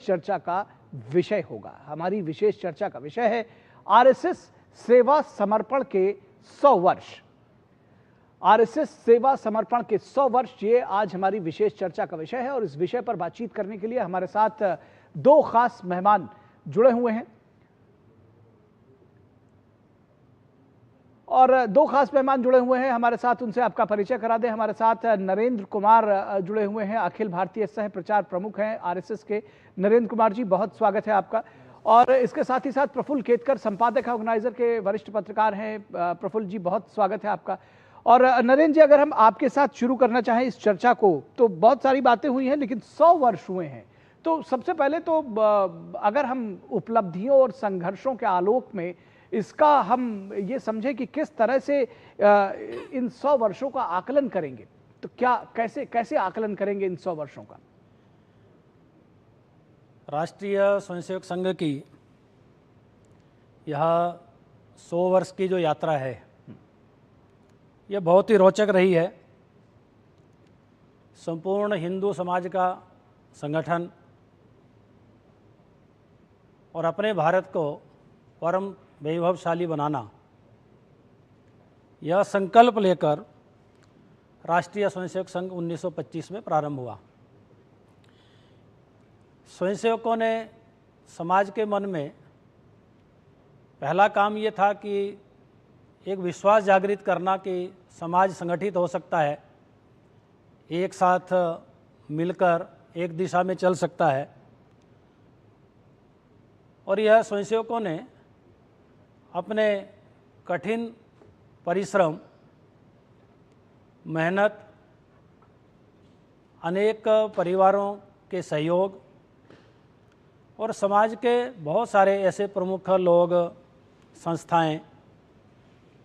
चर्चा का विषय होगा। हमारी विशेष चर्चा का विषय है आरएसएस सेवा समर्पण के 100 वर्ष। आरएसएस सेवा समर्पण के 100 वर्ष, ये आज हमारी विशेष चर्चा का विषय है। और इस विषय पर बातचीत करने के लिए हमारे साथ दो खास मेहमान जुड़े हुए हैं हमारे साथ। उनसे आपका परिचय करा दें। हमारे साथ नरेंद्र कुमार जुड़े हुए हैं, अखिल भारतीय सह प्रचार प्रमुख हैं आरएसएस के। नरेंद्र कुमार जी, बहुत स्वागत है आपका। और इसके साथ ही साथ प्रफुल्ल केतकर, संपादक ऑर्गेनाइजर के वरिष्ठ पत्रकार हैं। प्रफुल्ल जी, बहुत स्वागत है आपका। और नरेंद्र जी, अगर हम आपके साथ शुरू करना चाहें इस चर्चा को, तो बहुत सारी बातें हुई हैं लेकिन 100 वर्ष हुए हैं। तो सबसे पहले तो अगर हम उपलब्धियों और संघर्षों के आलोक में इसका हम ये समझें कि किस तरह से इन 100 वर्षों का आकलन करेंगे, तो क्या कैसे कैसे आकलन करेंगे इन 100 वर्षों का? राष्ट्रीय स्वयंसेवक संघ की यह 100 वर्ष की जो यात्रा है, यह बहुत ही रोचक रही है। संपूर्ण हिंदू समाज का संगठन और अपने भारत को परम वैभवशाली बनाना, यह संकल्प लेकर राष्ट्रीय स्वयंसेवक संघ 1925 में प्रारंभ हुआ। स्वयंसेवकों ने समाज के मन में पहला काम ये था कि एक विश्वास जागृत करना कि समाज संगठित हो सकता है, एक साथ मिलकर एक दिशा में चल सकता है। और यह स्वयंसेवकों ने अपने कठिन परिश्रम, मेहनत, अनेक परिवारों के सहयोग और समाज के बहुत सारे ऐसे प्रमुख लोग, संस्थाएं,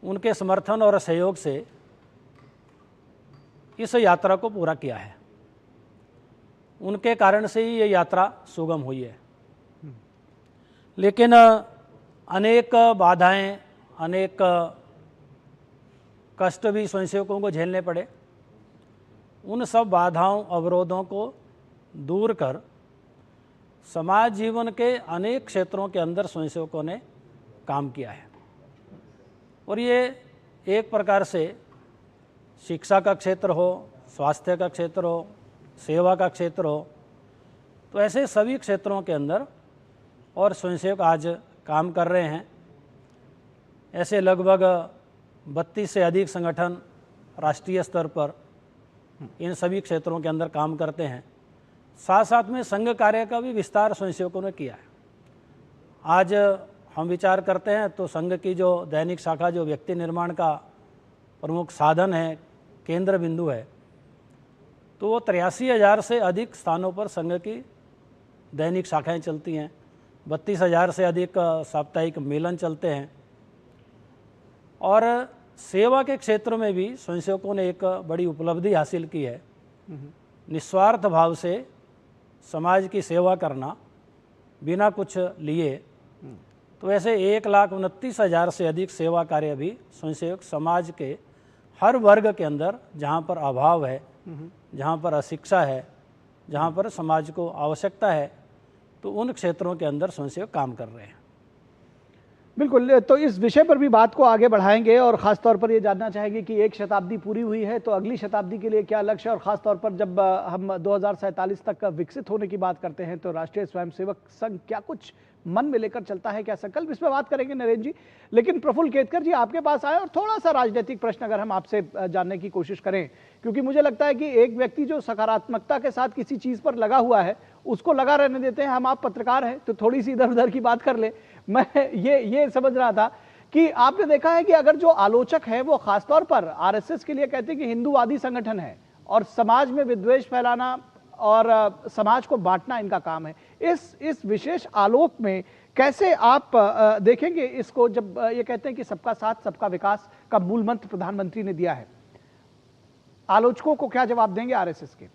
उनके समर्थन और सहयोग से इस यात्रा को पूरा किया है। उनके कारण से ही ये यात्रा सुगम हुई है। लेकिन अनेक बाधाएं, अनेक कष्ट भी स्वयंसेवकों को झेलने पड़े। उन सब बाधाओं, अवरोधों को दूर कर समाज जीवन के अनेक क्षेत्रों के अंदर स्वयंसेवकों ने काम किया है। और ये एक प्रकार से शिक्षा का क्षेत्र हो, स्वास्थ्य का क्षेत्र हो, सेवा का क्षेत्र हो, तो ऐसे सभी क्षेत्रों के अंदर और स्वयंसेवक आज काम कर रहे हैं। ऐसे लगभग 32 से अधिक संगठन राष्ट्रीय स्तर पर इन सभी क्षेत्रों के अंदर काम करते हैं। साथ साथ में संघ कार्य का भी विस्तार स्वयंसेवकों ने किया है। आज हम विचार करते हैं तो संघ की जो दैनिक शाखा, जो व्यक्ति निर्माण का प्रमुख साधन है, केंद्र बिंदु है, तो वो 83,000 से अधिक स्थानों पर संघ की दैनिक शाखाएं चलती हैं। 32,000 से अधिक साप्ताहिक मेलन चलते हैं। और सेवा के क्षेत्र में भी स्वयंसेवकों ने एक बड़ी उपलब्धि हासिल की है। निस्वार्थ भाव से समाज की सेवा करना बिना कुछ लिए। तो ऐसे 1,29,000 से अधिक सेवा कार्य भी स्वयंसेवक समाज के हर वर्ग के अंदर, जहाँ पर अभाव है, जहाँ पर अशिक्षा है, जहाँ पर समाज को आवश्यकता है, तो उन क्षेत्रों के अंदर स्वयंसेवक काम कर रहे हैं। बिल्कुल, तो इस विषय पर भी बात को आगे बढ़ाएंगे और ख़ास तौर पर ये जानना चाहेंगे कि एक शताब्दी पूरी हुई है, तो अगली शताब्दी के लिए क्या लक्ष्य है। और ख़ास तौर पर जब हम 2047 तक विकसित होने की बात करते हैं, तो राष्ट्रीय स्वयंसेवक संघ क्या कुछ मन में लेकर चलता है, क्या संकल्प, इस पर बात करेंगे नरेंद्र जी। लेकिन प्रफुल्ल केतकर जी, आपके पास आए और थोड़ा सा राजनीतिक प्रश्न अगर हम आपसे जानने की कोशिश करें, क्योंकि मुझे लगता है कि एक व्यक्ति जो सकारात्मकता के साथ किसी चीज़ पर लगा हुआ है, उसको लगा रहने देते हैं। हम आप पत्रकार हैं तो थोड़ी सी इधर उधर की बात कर ले। मैं ये समझ रहा था कि आपने देखा है कि अगर जो आलोचक है वो खासतौर पर आरएसएस के लिए कहते हैं कि हिंदूवादी संगठन है और समाज में विद्वेष फैलाना और समाज को बांटना इनका काम है, इस विशेष आलोक में कैसे आप देखेंगे इसको, जब ये कहते हैं कि सबका साथ सबका विकास का मूल मंत्र प्रधानमंत्री ने दिया है, आलोचकों को क्या जवाब देंगे आरएसएस के?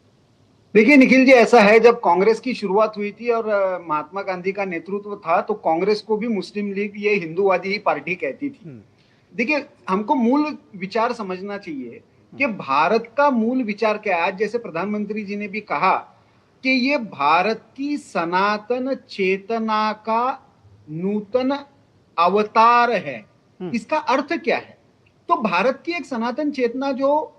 देखिए निखिल जी, ऐसा है, जब कांग्रेस की शुरुआत हुई थी और महात्मा गांधी का नेतृत्व था, तो कांग्रेस को भी मुस्लिम लीग ये हिंदूवादी ही पार्टी कहती थी। देखिए, हमको मूल विचार समझना चाहिए कि भारत का मूल विचार क्या है। आज जैसे प्रधानमंत्री जी ने भी कहा कि ये भारत की सनातन चेतना का नूतन अवतार है। इसका अर्थ क्या है? तो भारत की एक सनातन चेतना जो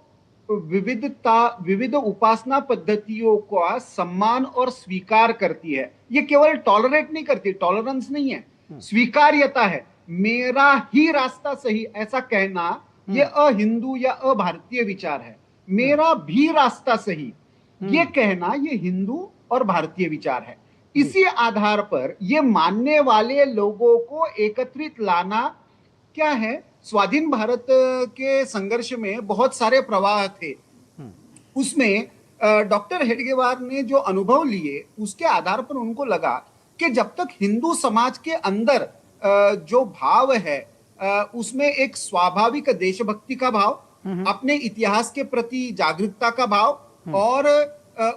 विविध उपासना पद्धतियों का सम्मान और स्वीकार करती है, ये केवल टॉलरेट नहीं करती, टॉलरेंस नहीं है, स्वीकार्यता है। मेरा ही रास्ता सही ऐसा कहना ये अहिंदू या अभारतीय विचार है। मेरा भी रास्ता सही ये कहना ये हिंदू और भारतीय विचार है। इसी आधार पर ये मानने वाले लोगों को एकत्रित लाना क्या है? स्वाधीन भारत के संघर्ष में बहुत सारे प्रवाह थे, उसमें डॉक्टर हेडगेवार ने जो अनुभव लिए उसके आधार पर उनको लगा कि जब तक हिंदू समाज के अंदर जो भाव है उसमें एक स्वाभाविक देशभक्ति का भाव, अपने इतिहास के प्रति जागरूकता का भाव और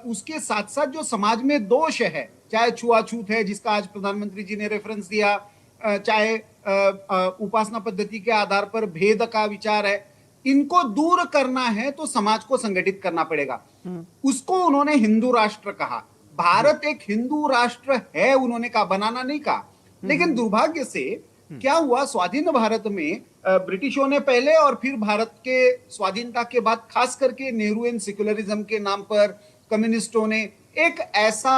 उसके साथ साथ जो समाज में दोष है, चाहे छुआछूत है जिसका आज प्रधानमंत्री जी ने रेफरेंस दिया, चाहे उपासना पद्धति के आधार पर भेद का विचार है, इनको दूर करना है तो समाज को संगठित करना पड़ेगा। उसको उन्होंने हिंदू राष्ट्र कहा। भारत एक हिंदू राष्ट्र है उन्होंने कहा, बनाना नहीं कहा। लेकिन दुर्भाग्य से क्या हुआ, स्वाधीन भारत में ब्रिटिशों ने पहले और फिर भारत के स्वाधीनता के बाद खास करके नेहरूएन सेक्युलरिज्म के नाम पर कम्युनिस्टों ने एक ऐसा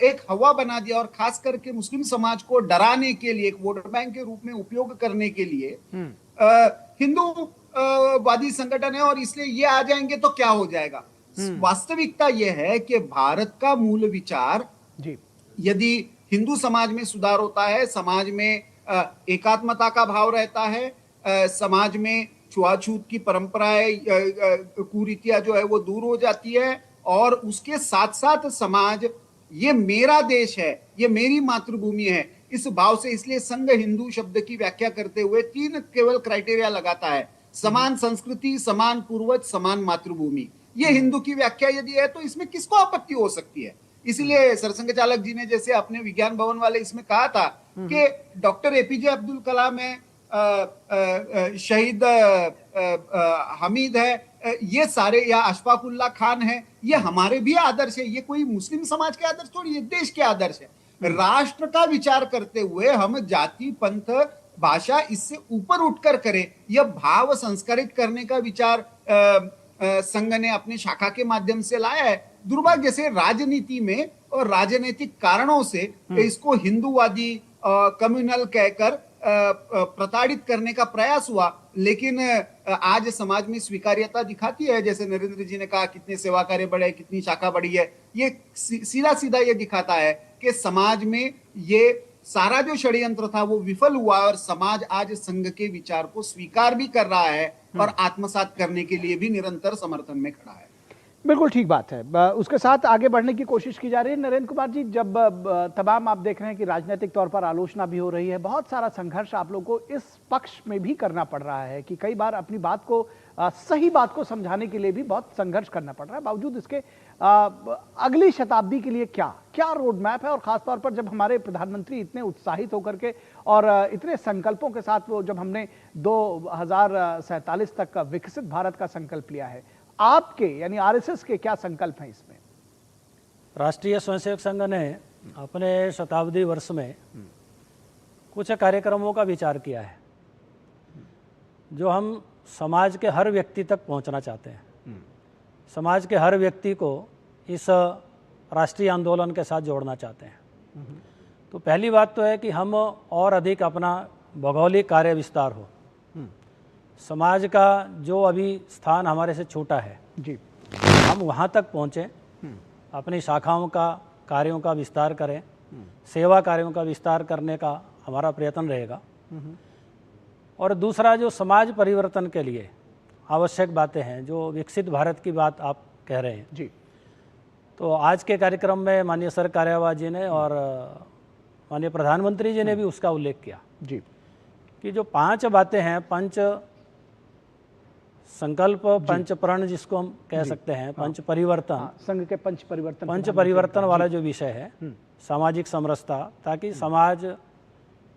एक हवा बना दिया और खास करके मुस्लिम समाज को डराने के लिए, एक वोट बैंक के रूप में उपयोग करने के लिए हिंदू वादी संगठन है और इसलिए ये आ जाएंगे तो क्या हो जाएगा। वास्तविकता यह है कि भारत का मूल विचार जी, यदि हिंदू समाज में सुधार होता है, समाज में एकात्मता का भाव रहता है, समाज में छुआछूत की परंपराएं कुरीतियां जो है वो दूर हो जाती है और उसके साथ साथ समाज ये मेरा देश है, ये मेरी मातृभूमि है, इस भाव से, इसलिए संघ हिंदू शब्द की व्याख्या करते हुए 3 केवल क्राइटेरिया लगाता है, समान संस्कृति, समान पूर्वज, समान मातृभूमि। ये हिंदू की व्याख्या यदि है तो इसमें किसको आपत्ति हो सकती है? इसलिए सरसंघ चालक जी ने जैसे अपने विज्ञान भवन वाले इसमें कहा था कि डॉक्टर एपीजे अब्दुल कलाम है, शहीद हमीद है, ये सारे, या अशफाकुल्ला खान है, ये हमारे भी आदर्श है। ये कोई मुस्लिम समाज के आदर्श थोड़ी, ये देश के आदर्श है। राष्ट्र का विचार करते हुए हम जाति, पंथ, भाषा इससे ऊपर उठकर करें, यह भाव संस्कारित करने का विचार संघ ने अपने शाखा के माध्यम से लाया है। दुर्भाग्य से राजनीति में और राजनीतिक कारणों से इसको हिंदूवादी कम्युनल कहकर प्रताड़ित करने का प्रयास हुआ, लेकिन आज समाज में स्वीकार्यता दिखाती है। जैसे नरेंद्र जी ने कहा, कितने सेवा कार्य बढ़े, कितनी शाखा बढ़ी है, ये सीधा सीधा ये दिखाता है कि समाज में ये सारा जो षड्यंत्र था वो विफल हुआ और समाज आज संघ के विचार को स्वीकार भी कर रहा है और आत्मसात करने के लिए भी निरंतर समर्थन में खड़ा है। बिल्कुल ठीक बात है। उसके साथ आगे बढ़ने की कोशिश की जा रही है। नरेंद्र कुमार जी, जब तमाम आप देख रहे हैं कि राजनीतिक तौर पर आलोचना भी हो रही है, बहुत सारा संघर्ष आप लोगों को इस पक्ष में भी करना पड़ रहा है कि कई बार अपनी बात को सही बात को समझाने के लिए भी बहुत संघर्ष करना पड़ रहा है। बावजूद इसके अगली शताब्दी के लिए क्या रोड मैप है, और खासतौर पर जब हमारे प्रधानमंत्री इतने उत्साहित होकर के और इतने संकल्पों के साथ वो जब हमने 2047 तक विकसित भारत का संकल्प लिया है, आपके यानी आरएसएस के क्या संकल्प हैं इसमें? राष्ट्रीय स्वयंसेवक संघ ने अपने शताब्दी वर्ष में कुछ कार्यक्रमों का विचार किया है जो हम समाज के हर व्यक्ति तक पहुंचना चाहते हैं। समाज के हर व्यक्ति को इस राष्ट्रीय आंदोलन के साथ जोड़ना चाहते हैं। तो पहली बात तो है कि हम और अधिक अपना भौगोलिक कार्य विस्तार हो, समाज का जो अभी स्थान हमारे से छूटा है जी, हम वहाँ तक पहुँचें, अपनी शाखाओं का कार्यों का विस्तार करें, सेवा कार्यों का विस्तार करने का हमारा प्रयत्न रहेगा। और दूसरा, जो समाज परिवर्तन के लिए आवश्यक बातें हैं, जो विकसित भारत की बात आप कह रहे हैं जी, तो आज के कार्यक्रम में माननीय सर कार्यवाह जी ने और माननीय प्रधानमंत्री जी ने भी उसका उल्लेख किया जी कि जो 5 बातें हैं, पंच संकल्प, पंच प्रण जिसको हम कह सकते हैं, पंच परिवर्तन, संघ के पंच परिवर्तन वाला जो विषय है, सामाजिक समरसता, ताकि समाज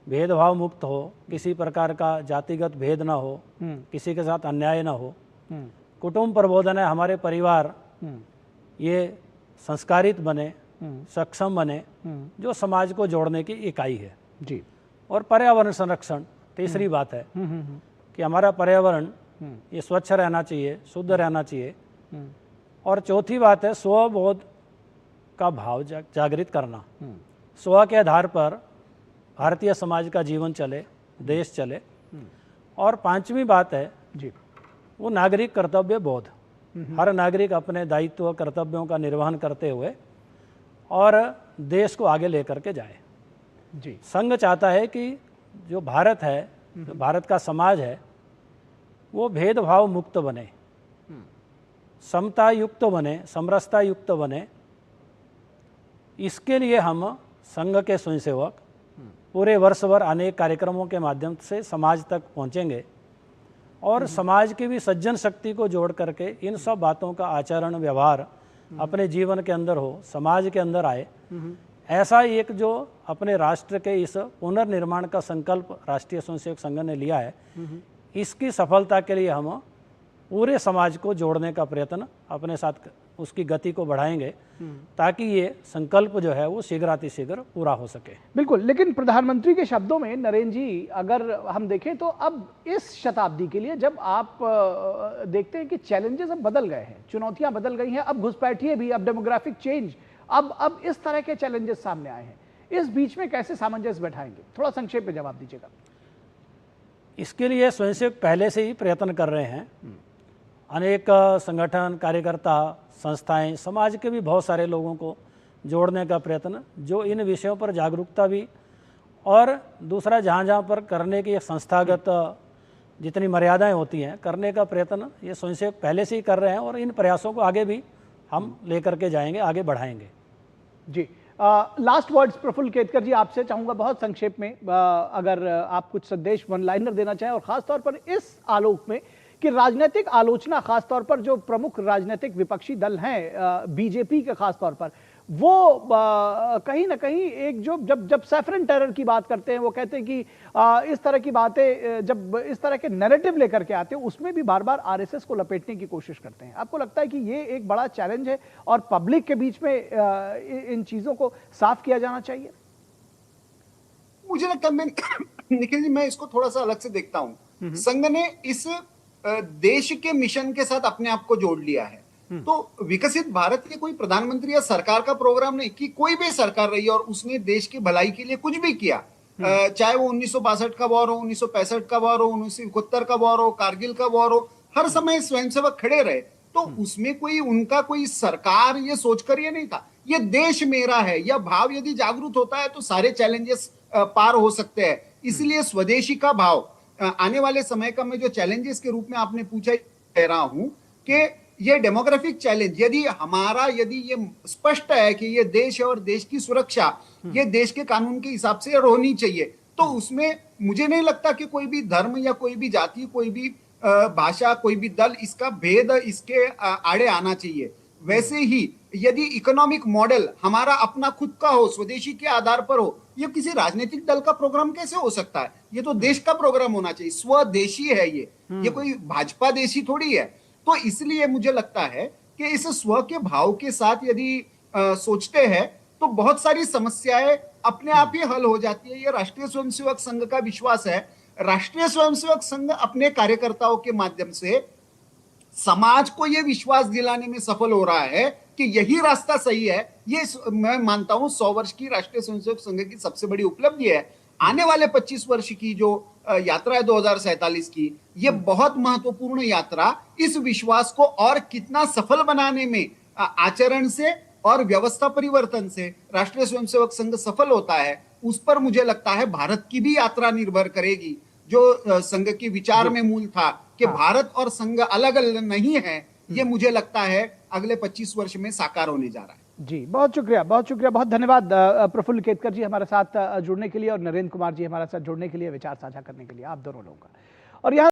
भेदभाव मुक्त हो, किसी प्रकार का जातिगत भेद ना हो, किसी के साथ अन्याय ना हो, कुटुंब प्रबोधन है, हमारे परिवार ये संस्कारित बने, सक्षम बने, जो समाज को जोड़ने की इकाई है। जी। और पर्यावरण संरक्षण तीसरी बात है कि हमारा पर्यावरण ये स्वच्छ रहना चाहिए, शुद्ध रहना चाहिए। और चौथी बात है स्वबोध का भाव जागृत करना, स्व के आधार पर भारतीय समाज का जीवन चले, देश चले। और पांचवी बात है जी वो नागरिक कर्तव्य बोध, हर नागरिक अपने दायित्व कर्तव्यों का निर्वहन करते हुए और देश को आगे लेकर के जाए। जी। संघ चाहता है कि जो भारत है, जो भारत का समाज है, वो भेदभाव मुक्त बने, समता युक्त बने, समरसता युक्त बने। इसके लिए हम संघ के स्वयंसेवक पूरे वर्ष भर अनेक कार्यक्रमों के माध्यम से समाज तक पहुंचेंगे और समाज की भी सज्जन शक्ति को जोड़ करके इन सब बातों का आचरण व्यवहार अपने जीवन के अंदर हो, समाज के अंदर आए। ऐसा एक जो अपने राष्ट्र के इस पुनर्निर्माण का संकल्प राष्ट्रीय स्वयंसेवक संघ ने लिया है, इसकी सफलता के लिए हम पूरे समाज को जोड़ने का प्रयत्न अपने साथ उसकी गति को बढ़ाएंगे ताकि ये संकल्प जो है वो शीघ्रातिशीघ्र पूरा हो सके। बिल्कुल, लेकिन प्रधानमंत्री के शब्दों में नरेंद्र जी अगर हम देखें तो अब इस शताब्दी के लिए जब आप देखते हैं कि चैलेंजेस अब बदल गए हैं, चुनौतियां बदल गई हैं, अब घुसपैठिए भी, अब डेमोग्राफिक चेंज, अब इस तरह के चैलेंजेस सामने आए हैं, इस बीच में कैसे सामंजस्य बैठाएंगे? थोड़ा संक्षेप में जवाब दीजिएगा। इसके लिए स्वयंसेवक पहले से ही प्रयत्न कर रहे हैं। अनेक संगठन, कार्यकर्ता, संस्थाएं, समाज के भी बहुत सारे लोगों को जोड़ने का प्रयत्न, जो इन विषयों पर जागरूकता भी और दूसरा जहाँ जहाँ पर करने की संस्थागत जितनी मर्यादाएं होती हैं करने का प्रयत्न ये स्वयंसेवक पहले से ही कर रहे हैं और इन प्रयासों को आगे भी हम लेकर के जाएंगे, आगे बढ़ाएंगे। जी, लास्ट वर्ड्स प्रफुल्ल केतकर जी, आपसे चाहूंगा बहुत संक्षेप में अगर आप कुछ संदेश वन लाइनर देना चाहें, और खासतौर पर इस आलोक में कि राजनीतिक आलोचना खासतौर पर जो प्रमुख राजनीतिक विपक्षी दल हैं बीजेपी के खासतौर पर, वो कहीं ना कहीं एक जो जब सैफरन टेरर की बात करते हैं वो कहते हैं कि इस तरह की बातें जब इस तरह के नैरेटिव लेकर के आते हैं उसमें भी बार बार आरएसएस को लपेटने की कोशिश करते हैं। आपको लगता है कि ये एक बड़ा चैलेंज है और पब्लिक के बीच में इन चीजों को साफ किया जाना चाहिए? मुझे लगता है निखिल जी, मैं इसको थोड़ा सा अलग से देखता हूं। संघ ने इस देश के मिशन के साथ अपने आप को जोड़ लिया है। तो विकसित भारत के कोई प्रधानमंत्री या सरकार का प्रोग्राम नहीं कि कोई भी सरकार रही और उसने देश की भलाई के लिए कुछ भी किया, चाहे वो 1962 का वॉर हो, 1965 का वॉर हो, 1971 का वॉर हो, कारगिल का वॉर हो, हर समय स्वयंसेवक खड़े रहे। तो उसमें कोई उनका कोई सरकार ये सोचकर ये नहीं था ये देश मेरा है। यह भाव यदि जागरूक होता है तो सारे चैलेंजेस पार हो सकते हैं। इसलिए स्वदेशी का भाव आने वाले समय का मैं जो चैलेंजेस के रूप में आपने पूछा कह रहा हूं कि ये डेमोग्राफिक चैलेंज यदि ये स्पष्ट है कि ये देश है और देश की सुरक्षा ये देश के कानून के हिसाब से होनी चाहिए, तो उसमें मुझे नहीं लगता कि कोई भी धर्म या कोई भी जाति, कोई भी भाषा, कोई भी दल इसका भेद इसके आड़े आना चाहिए। वैसे ही यदि इकोनॉमिक मॉडल हमारा अपना खुद का हो, स्वदेशी के आधार पर हो, ये किसी राजनीतिक दल का प्रोग्राम कैसे हो सकता है? ये तो देश का प्रोग्राम होना चाहिए, स्वदेशी है ये कोई भाजपा देशी थोड़ी है। तो इसलिए मुझे लगता है कि इस स्व के भाव के साथ यदि सोचते हैं तो बहुत सारी समस्याएं अपने आप ही हल हो जाती है। ये राष्ट्रीय स्वयंसेवक संघ का विश्वास है। राष्ट्रीय स्वयंसेवक संघ अपने कार्यकर्ताओं के माध्यम से समाज को यह विश्वास दिलाने में सफल हो रहा है कि यही रास्ता सही है। ये मैं मानता हूं 100 वर्ष की राष्ट्रीय स्वयंसेवक संघ की सबसे बड़ी उपलब्धि है। आने वाले 25 वर्ष की जो यात्रा है 2047 की, ये बहुत महत्वपूर्ण यात्रा इस विश्वास को और कितना सफल बनाने में आचरण से और व्यवस्था परिवर्तन से राष्ट्रीय स्वयंसेवक संघ सफल होता है, उस पर मुझे लगता है भारत की भी यात्रा निर्भर करेगी। जो संघ के विचार में मूल था कि भारत और संघ अलग अलग नहीं है, ये मुझे लगता है अगले 25 वर्ष में साकार होने जा रहा है। जी, बहुत शुक्रिया, बहुत धन्यवाद प्रफुल्ल केतकर जी हमारे साथ जुड़ने के लिए और नरेंद्र कुमार जी हमारे साथ जुड़ने के लिए, विचार साझा करने के लिए, आप दोनों लोगों का। और यहाँ